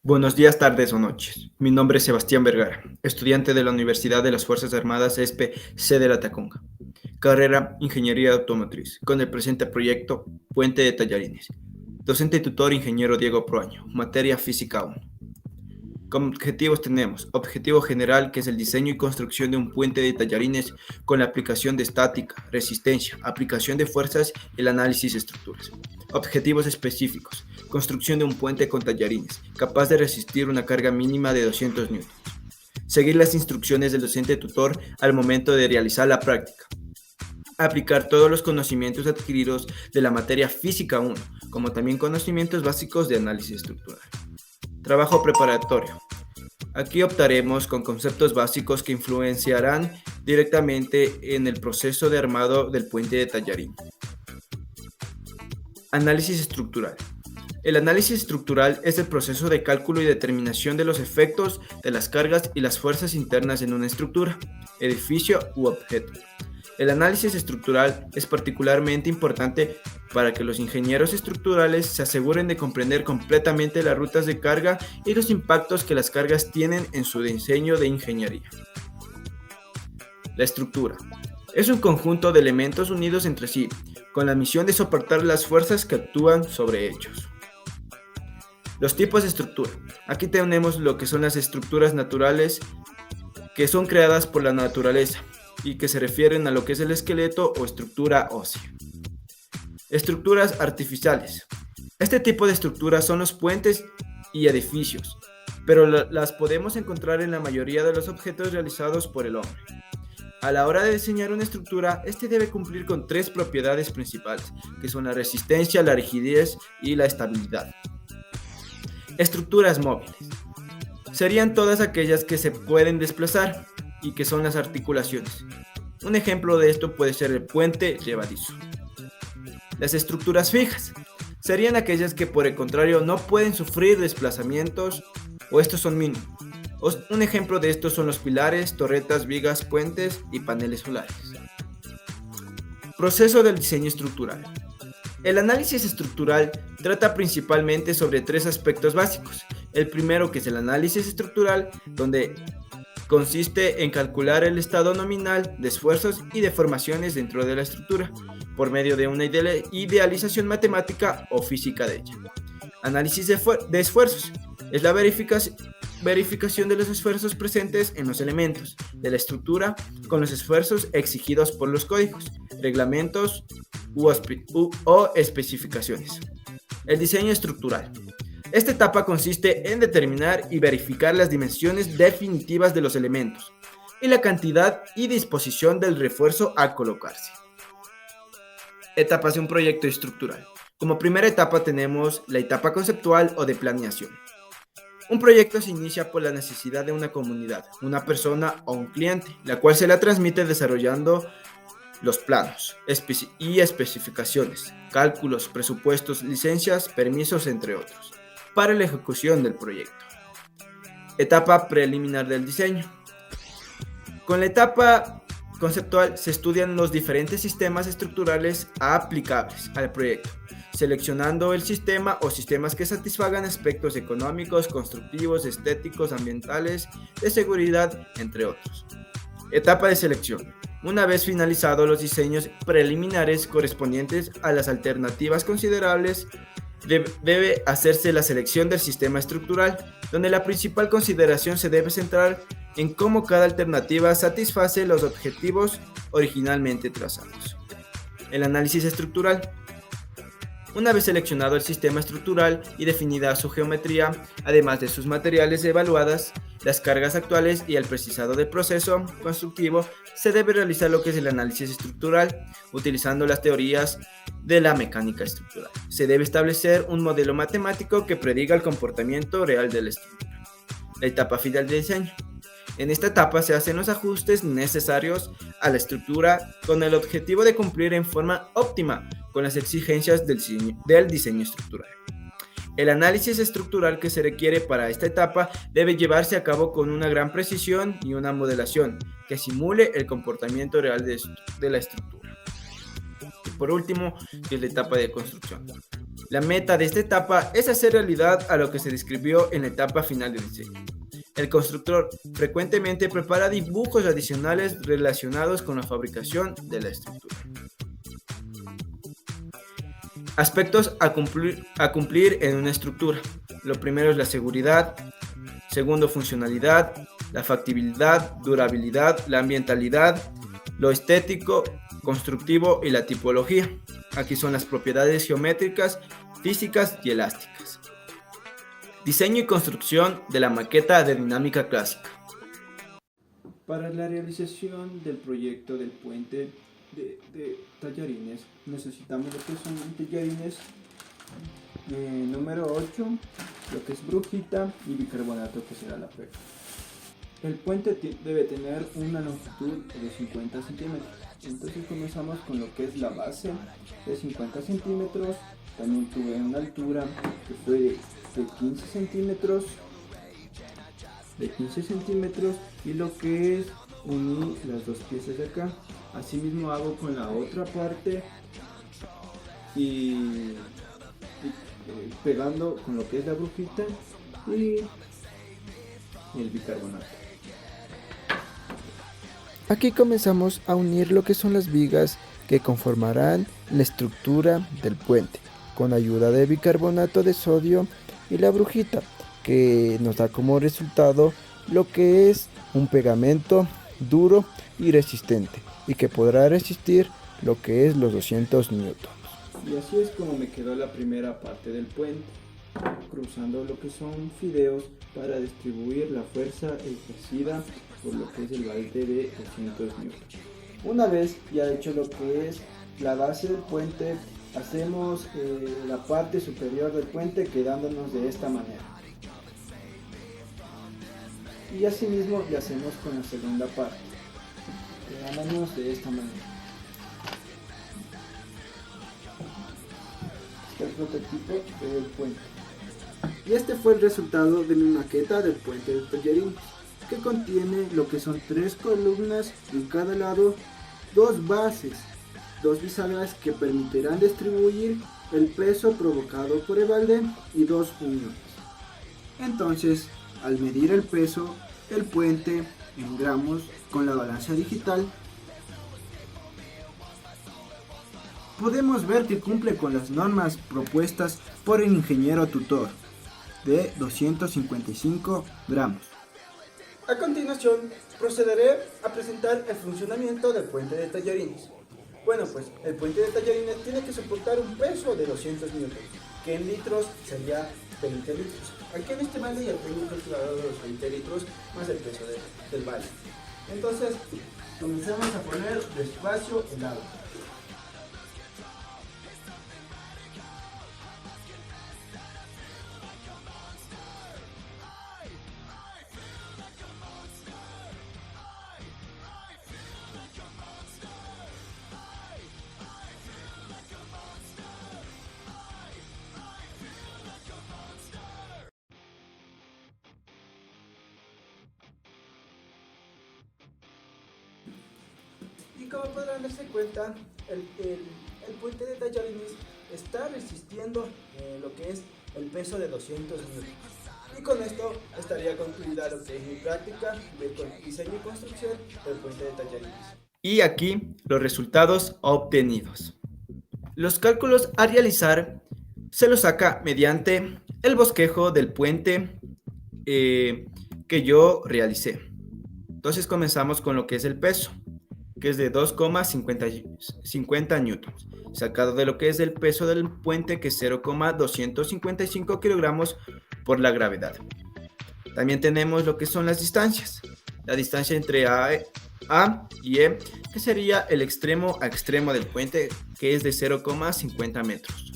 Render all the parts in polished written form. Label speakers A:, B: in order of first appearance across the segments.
A: Buenos días, tardes o noches. Mi nombre es Sebastián Vergara, estudiante de la Universidad de las Fuerzas Armadas ESPE, sede La Tacunga. Carrera Ingeniería Automotriz, con el presente proyecto Puente de Tallarines. Docente y tutor Ingeniero Diego Proaño, materia Física 1. Como objetivos tenemos, objetivo general, que es el diseño y construcción de un puente de tallarines con la aplicación de estática, resistencia, aplicación de fuerzas y el análisis de estructuras. Objetivos específicos, construcción de un puente con tallarines, capaz de resistir una carga mínima de 200 newtons. Seguir las instrucciones del docente tutor al momento de realizar la práctica. Aplicar todos los conocimientos adquiridos de la materia Física 1, como también conocimientos básicos de análisis estructural. Trabajo preparatorio. Aquí optaremos con conceptos básicos que influenciarán directamente en el proceso de armado del puente de tallarín. Análisis estructural. El análisis estructural es el proceso de cálculo y determinación de los efectos de las cargas y las fuerzas internas en una estructura, edificio u objeto. El análisis estructural es particularmente importante para que los ingenieros estructurales se aseguren de comprender completamente las rutas de carga y los impactos que las cargas tienen en su diseño de ingeniería. La estructura es un conjunto de elementos unidos entre sí, con la misión de soportar las fuerzas que actúan sobre ellos. Los tipos de estructura. Aquí tenemos lo que son las estructuras naturales, que son creadas por la naturaleza y que se refieren a lo que es el esqueleto o estructura ósea. Estructuras artificiales. Este tipo de estructuras son los puentes y edificios, pero las podemos encontrar en la mayoría de los objetos realizados por el hombre. A la hora de diseñar una estructura, este debe cumplir con tres propiedades principales, que son la resistencia, la rigidez y la estabilidad. Estructuras móviles. Serían todas aquellas que se pueden desplazar y que son las articulaciones. Un ejemplo de esto puede ser el puente llevadizo. Las estructuras fijas serían aquellas que, por el contrario, no pueden sufrir desplazamientos o estos son mínimos. Un ejemplo de estos son los pilares, torretas, vigas, puentes y paneles solares. Proceso del diseño estructural. El análisis estructural trata principalmente sobre tres aspectos básicos. El primero, que es el análisis estructural, donde consiste en calcular el estado nominal de esfuerzos y deformaciones dentro de la estructura, por medio de una idealización matemática o física de ella. Análisis de esfuerzos. Es la verificación de los esfuerzos presentes en los elementos de la estructura con los esfuerzos exigidos por los códigos, reglamentos o especificaciones. El diseño estructural. Esta etapa consiste en determinar y verificar las dimensiones definitivas de los elementos y la cantidad y disposición del refuerzo a colocarse. Etapas de un proyecto estructural. Como primera etapa tenemos la etapa conceptual o de planeación. Un proyecto se inicia por la necesidad de una comunidad, una persona o un cliente, la cual se la transmite desarrollando los planos y especificaciones, cálculos, presupuestos, licencias, permisos, entre otros, para la ejecución del proyecto. Etapa preliminar del diseño. Con la etapa conceptual se estudian los diferentes sistemas estructurales aplicables al proyecto, seleccionando el sistema o sistemas que satisfagan aspectos económicos, constructivos, estéticos, ambientales, de seguridad, entre otros. Etapa de selección. Una vez finalizados los diseños preliminares correspondientes a las alternativas considerables, debe hacerse la selección del sistema estructural, donde la principal consideración se debe centrar en cómo cada alternativa satisface los objetivos originalmente trazados. El análisis estructural. Una vez seleccionado el sistema estructural y definida su geometría, además de sus materiales evaluadas, las cargas actuales y el precisado del proceso constructivo, se debe realizar lo que es el análisis estructural, utilizando las teorías de la mecánica estructural. Se debe establecer un modelo matemático que prediga el comportamiento real de la estructura. La etapa final de diseño. En esta etapa se hacen los ajustes necesarios a la estructura con el objetivo de cumplir en forma óptima con las exigencias del diseño estructural. El análisis estructural que se requiere para esta etapa debe llevarse a cabo con una gran precisión y una modelación que simule el comportamiento real de la estructura. por último, que es la etapa de construcción. La meta de esta etapa es hacer realidad a lo que se describió en la etapa final del diseño. El constructor frecuentemente prepara dibujos adicionales relacionados con la fabricación de la estructura. Aspectos a cumplir en una estructura. Lo primero es la seguridad, segundo funcionalidad, la factibilidad, durabilidad, la ambientalidad, lo estético, constructivo y la tipología. Aquí son las propiedades geométricas, físicas y elásticas. Diseño y construcción de la maqueta de dinámica clásica.
B: Para la realización del proyecto del puente de tallarines necesitamos lo que son tallarines número 8, lo que es brujita y bicarbonato, que será la PEC. El puente debe tener una longitud de 50 centímetros. Entonces comenzamos con lo que es la base de 50 centímetros. También tuve una altura que fue de 15 centímetros. Y lo que es unir las dos piezas de acá. Asimismo hago con la otra parte y pegando con lo que es la brujita y el bicarbonato.
C: Aquí comenzamos a unir lo que son las vigas que conformarán la estructura del puente, con ayuda de bicarbonato de sodio y la brujita, que nos da como resultado lo que es un pegamento duro y resistente, y que podrá resistir lo que es los 200 newtons.
B: Y así es como me quedó la primera parte del puente, cruzando lo que son fideos para distribuir la fuerza ejercida por lo que es el balde de 200 newtons. Una vez ya hecho lo que es la base del puente, hacemos la parte superior del puente quedándonos de esta manera. Y asimismo le hacemos con la segunda parte, quedándonos de esta manera. Este es el prototipo del puente. Y este fue el resultado de mi maqueta del puente de tallarines, que contiene lo que son 3 columnas en cada lado, 2 bases, 2 bisagras que permitirán distribuir el peso provocado por el balde y 2 uniones. Entonces, al medir el peso, el puente en gramos con la balanza digital, podemos ver que cumple con las normas propuestas por el ingeniero tutor de 255 gramos. A continuación, procederé a presentar el funcionamiento del puente de tallarines. Bueno, pues el puente de tallarines tiene que soportar un peso de 200 newtons, que en litros sería 20 litros. Aquí en este balde ya tengo calculado los 20 litros más el peso del balde. Entonces, comencemos a poner despacio el agua. Y como podrán darse cuenta, el puente de tallarines está resistiendo lo que es el peso de 200 newtons. Y con esto estaría concluida lo que es mi práctica de diseño y construcción del puente de tallarines.
A: Y aquí los resultados obtenidos. Los cálculos a realizar se los saca mediante el bosquejo del puente que yo realicé. Entonces comenzamos con lo que es el peso, que es de 2,50 newtons, sacado de lo que es el peso del puente, que es 0,255 kilogramos por la gravedad. También tenemos lo que son las distancias. La distancia entre A y E, que sería el extremo a extremo del puente, que es de 0,50 metros.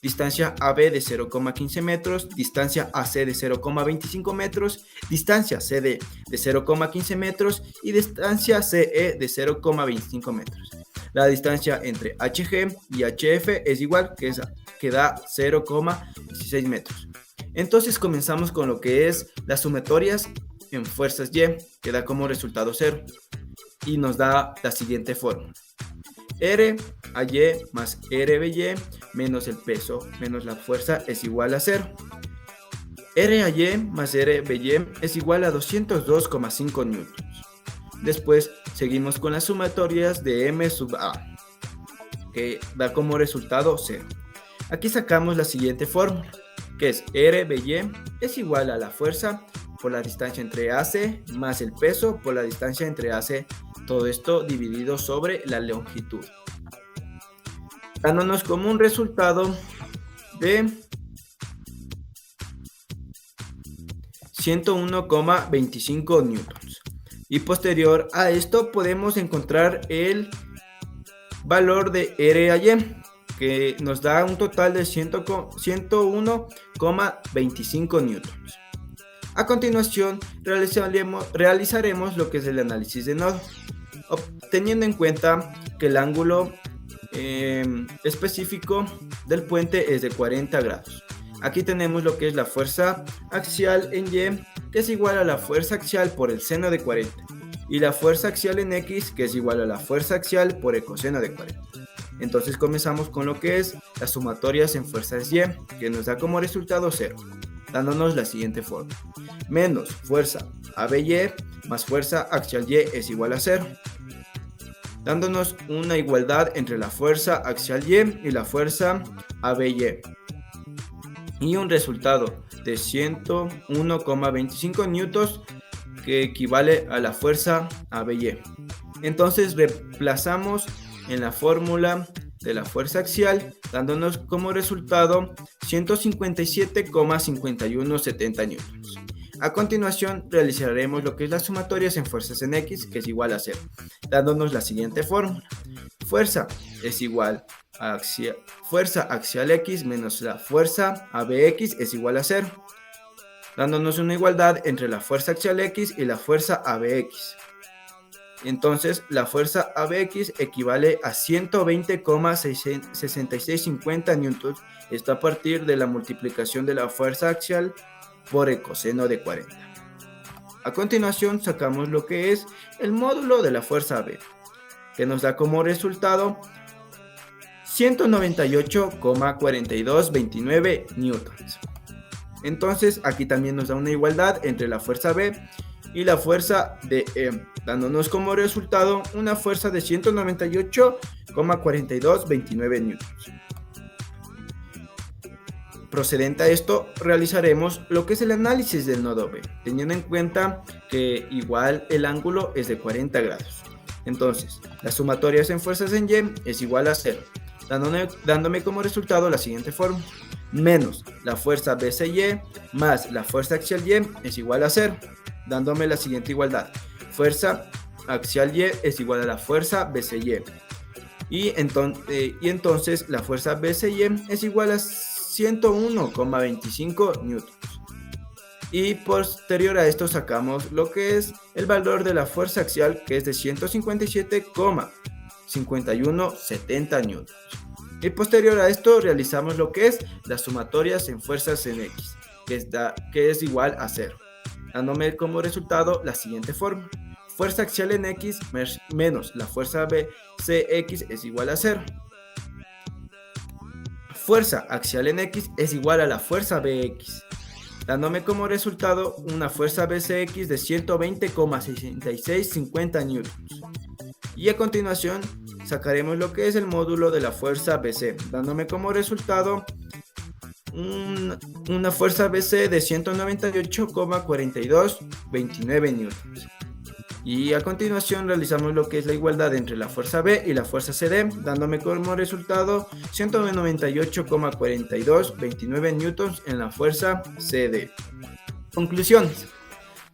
A: Distancia AB de 0,15 metros, distancia AC de 0,25 metros, distancia CD de 0,15 metros y distancia CE de 0,25 metros. La distancia entre HG y HF es igual, que da 0,16 metros. Entonces comenzamos con lo que es las sumatorias en fuerzas Y, que da como resultado 0, y nos da la siguiente fórmula. R a Y más R b Y menos el peso menos la fuerza es igual a 0. R a Y más R b Y es igual a 202,5 newtons. Después seguimos con las sumatorias de M sub A, que da como resultado 0. Aquí sacamos la siguiente fórmula, que es R b Y es igual a la fuerza por la distancia entre AC más el peso por la distancia entre AC, todo esto dividido sobre la longitud, dándonos como un resultado de 101,25 newtons. Y posterior a esto podemos encontrar el valor de R a Y, que nos da un total de 101,25 newtons. A continuación realizaremos lo que es el análisis de nodo, teniendo en cuenta que el ángulo específico del puente es de 40 grados. Aquí tenemos lo que es la fuerza axial en Y, que es igual a la fuerza axial por el seno de 40, y la fuerza axial en X, que es igual a la fuerza axial por el coseno de 40. Entonces comenzamos con lo que es las sumatorias en fuerzas Y, que nos da como resultado 0, dándonos la siguiente forma: menos fuerza ABY más fuerza axial Y es igual a 0, dándonos una igualdad entre la fuerza axial Y y la fuerza ABY, y un resultado de 101,25 newtons, que equivale a la fuerza ABY. Entonces reemplazamos en la fórmula de la fuerza axial, dándonos como resultado 157,5170 newtons. A continuación realizaremos lo que es las sumatorias en fuerzas en X, que es igual a 0, dándonos la siguiente fórmula: fuerza es igual a fuerza axial X menos la fuerza ABX es igual a 0, dándonos una igualdad entre la fuerza axial X y la fuerza ABX. Entonces la fuerza ABX equivale a 120,6650 newtons, esto a partir de la multiplicación de la fuerza axial por el coseno de 40. A continuación sacamos lo que es el módulo de la fuerza B, que nos da como resultado 198,4229 newtons. Entonces aquí también nos da una igualdad entre la fuerza B y la fuerza de E, dándonos como resultado una fuerza de 198,4229 newtons. Procedente a esto, realizaremos lo que es el análisis del nodo B, teniendo en cuenta que igual el ángulo es de 40 grados. Entonces, las sumatorias en fuerzas en Y es igual a 0, dándome como resultado la siguiente fórmula: menos la fuerza BCY más la fuerza axial Y es igual a 0, dándome la siguiente igualdad: fuerza axial Y es igual a la fuerza BCY, y entonces la fuerza BCY es igual a 101,25 newtons. Y posterior a esto sacamos lo que es el valor de la fuerza axial, que es de 157,5170 newtons. Y posterior a esto realizamos lo que es las sumatorias en fuerzas en X, que es igual a 0, dándome como resultado la siguiente fórmula: fuerza axial en X menos la fuerza BCX es igual a 0. Fuerza axial en X es igual a la fuerza BX, dándome como resultado una fuerza BCX de 120,6650 newtons. Y a continuación sacaremos lo que es el módulo de la fuerza BC, dándome como resultado una fuerza BC de 198,4229 newtons. Y a continuación realizamos lo que es la igualdad entre la fuerza B y la fuerza CD, dándome como resultado 198,4229 newtons en la fuerza CD. Conclusiones: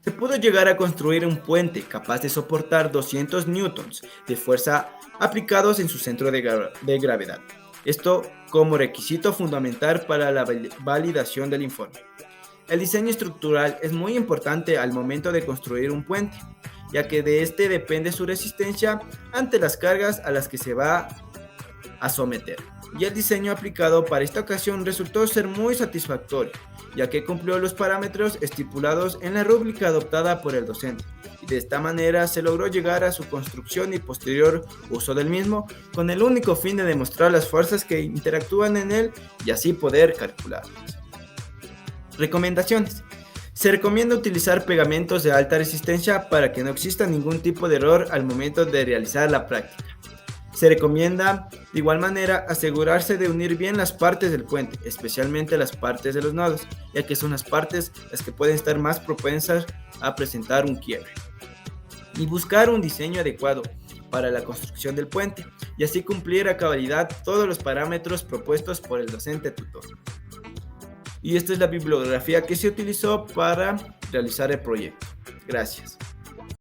A: se pudo llegar a construir un puente capaz de soportar 200 newtons de fuerza aplicados en su centro de gravedad. Esto como requisito fundamental para la validación del informe. El diseño estructural es muy importante al momento de construir un puente, ya que de este depende su resistencia ante las cargas a las que se va a someter. Y el diseño aplicado para esta ocasión resultó ser muy satisfactorio, ya que cumplió los parámetros estipulados en la rúbrica adoptada por el docente. Y de esta manera se logró llegar a su construcción y posterior uso del mismo, con el único fin de demostrar las fuerzas que interactúan en él y así poder calcularlas. Recomendaciones. Se recomienda utilizar pegamentos de alta resistencia para que no exista ningún tipo de error al momento de realizar la práctica. Se recomienda, de igual manera, asegurarse de unir bien las partes del puente, especialmente las partes de los nodos, ya que son las partes las que pueden estar más propensas a presentar un quiebre. Y buscar un diseño adecuado para la construcción del puente, y así cumplir a cabalidad todos los parámetros propuestos por el docente tutor. Y esta es la bibliografía que se utilizó para realizar el proyecto. Gracias.